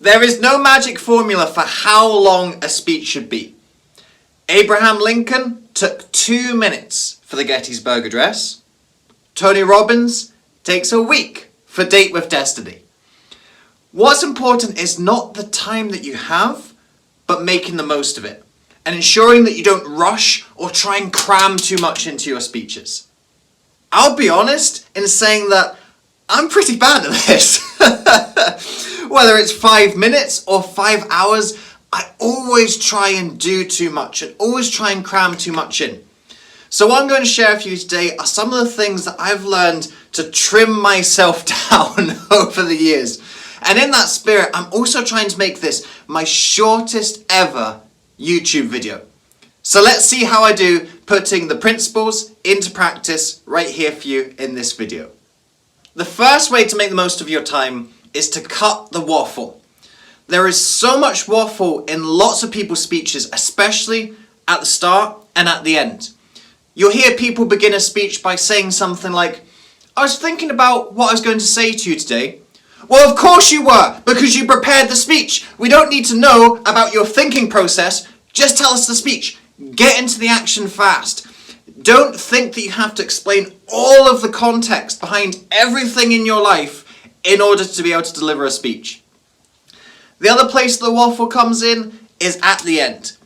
There is no magic formula for how long a speech should be. Abraham Lincoln took 2 minutes for the Gettysburg Address. Tony Robbins takes a week for Date with Destiny. What's important is not the time that you have, but making the most of it and ensuring that you don't rush or try and cram too much into your speeches. I'll be honest in saying that I'm pretty bad at this. Whether it's 5 minutes or 5 hours, I always try and do too much and always try and cram too much in. So what I'm going to share with you today are some of the things that I've learned to trim myself down over the years. And in that spirit, I'm also trying to make this my shortest ever YouTube video. So let's see how I do putting the principles into practice right here for you in this video. The first way to make the most of your time is to cut the waffle. There is so much waffle in lots of people's speeches, especially at the start and at the end. You'll hear people begin a speech by saying something like, "I was thinking about what I was going to say to you today." Well, of course you were, because you prepared the speech. We don't need to know about your thinking process. Just tell us the speech. Get into the action fast. Don't think that you have to explain all of the context behind everything in your life in order to be able to deliver a speech. The other place the waffle comes in is at the end.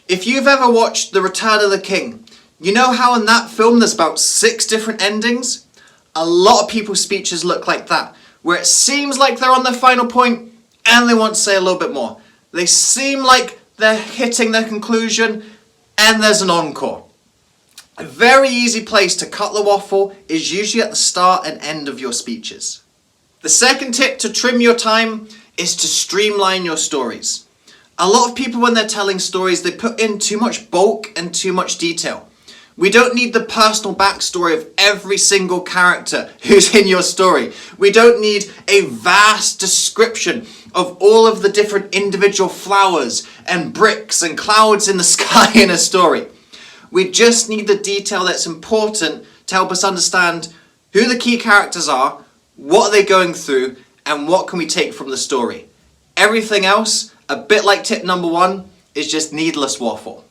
If you've ever watched The Return of the King, you know how in that film there's about 6 different endings? A lot of people's speeches look like that, where it seems like they're on their final point and they want to say a little bit more. They seem like they're hitting their conclusion and there's an encore. A very easy place to cut the waffle is usually at the start and end of your speeches. The second tip to trim your time is to streamline your stories. A lot of people, when they're telling stories, they put in too much bulk and too much detail. We don't need the personal backstory of every single character who's in your story. We don't need a vast description of all of the different individual flowers and bricks and clouds in the sky in a story. We just need the detail that's important to help us understand who the key characters are, what are they going through, and what can we take from the story. Everything else, a bit like tip number 1, is just needless waffle.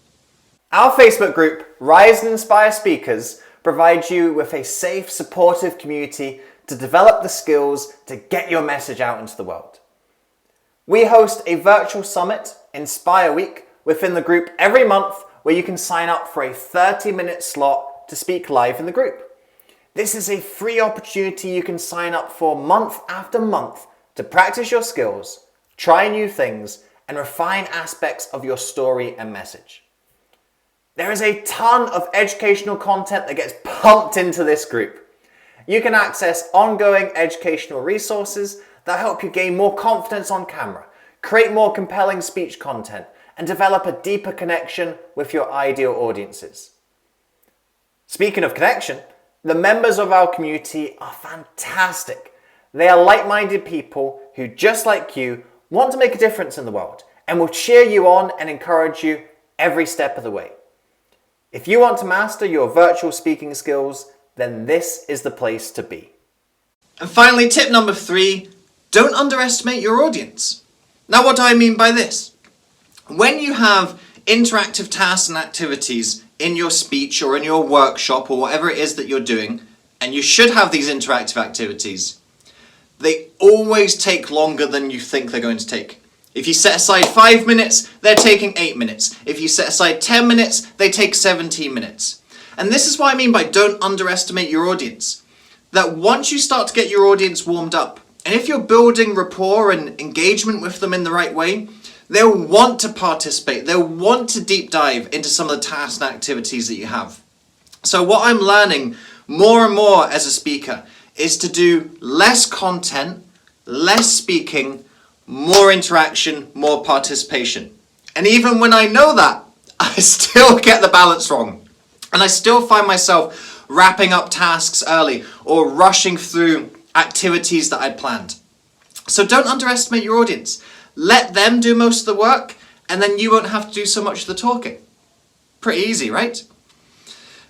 Our Facebook group, Rise and Inspire Speakers, provides you with a safe, supportive community to develop the skills to get your message out into the world. We host a virtual summit, Inspire Week, within the group every month, where you can sign up for a 30-minute slot to speak live in the group. This is a free opportunity you can sign up for month after month to practice your skills, try new things, and refine aspects of your story and message. There is a ton of educational content that gets pumped into this group. You can access ongoing educational resources that help you gain more confidence on camera, create more compelling speech content, and develop a deeper connection with your ideal audiences. Speaking of connection, the members of our community are fantastic. They are like-minded people who, just like you, want to make a difference in the world and will cheer you on and encourage you every step of the way. If you want to master your virtual speaking skills, then this is the place to be. And finally, tip number 3, don't underestimate your audience. Now, what do I mean by this? When you have interactive tasks and activities in your speech or in your workshop or whatever it is that you're doing, and you should have these interactive activities, they always take longer than you think they're going to take. If you set aside 5 minutes, they're taking 8 minutes. If you set aside 10 minutes, they take 17 minutes. And this is what I mean by don't underestimate your audience. That once you start to get your audience warmed up, and if you're building rapport and engagement with them in the right way, they'll want to participate. They'll want to deep dive into some of the tasks and activities that you have. So what I'm learning more and more as a speaker is to do less content, less speaking, more interaction, more participation. And even when I know that, I still get the balance wrong. And I still find myself wrapping up tasks early or rushing through activities that I'd planned. So don't underestimate your audience. Let them do most of the work, and then you won't have to do so much of the talking. Pretty easy, right?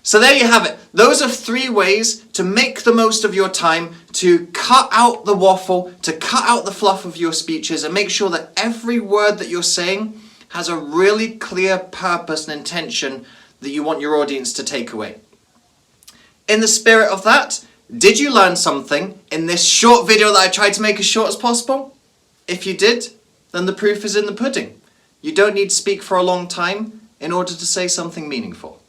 So there you have it. Those are 3 ways to make the most of your time to cut out the waffle, to cut out the fluff of your speeches and make sure that every word that you're saying has a really clear purpose and intention that you want your audience to take away. In the spirit of that, did you learn something in this short video that I tried to make as short as possible? If you did, then the proof is in the pudding. You don't need to speak for a long time in order to say something meaningful.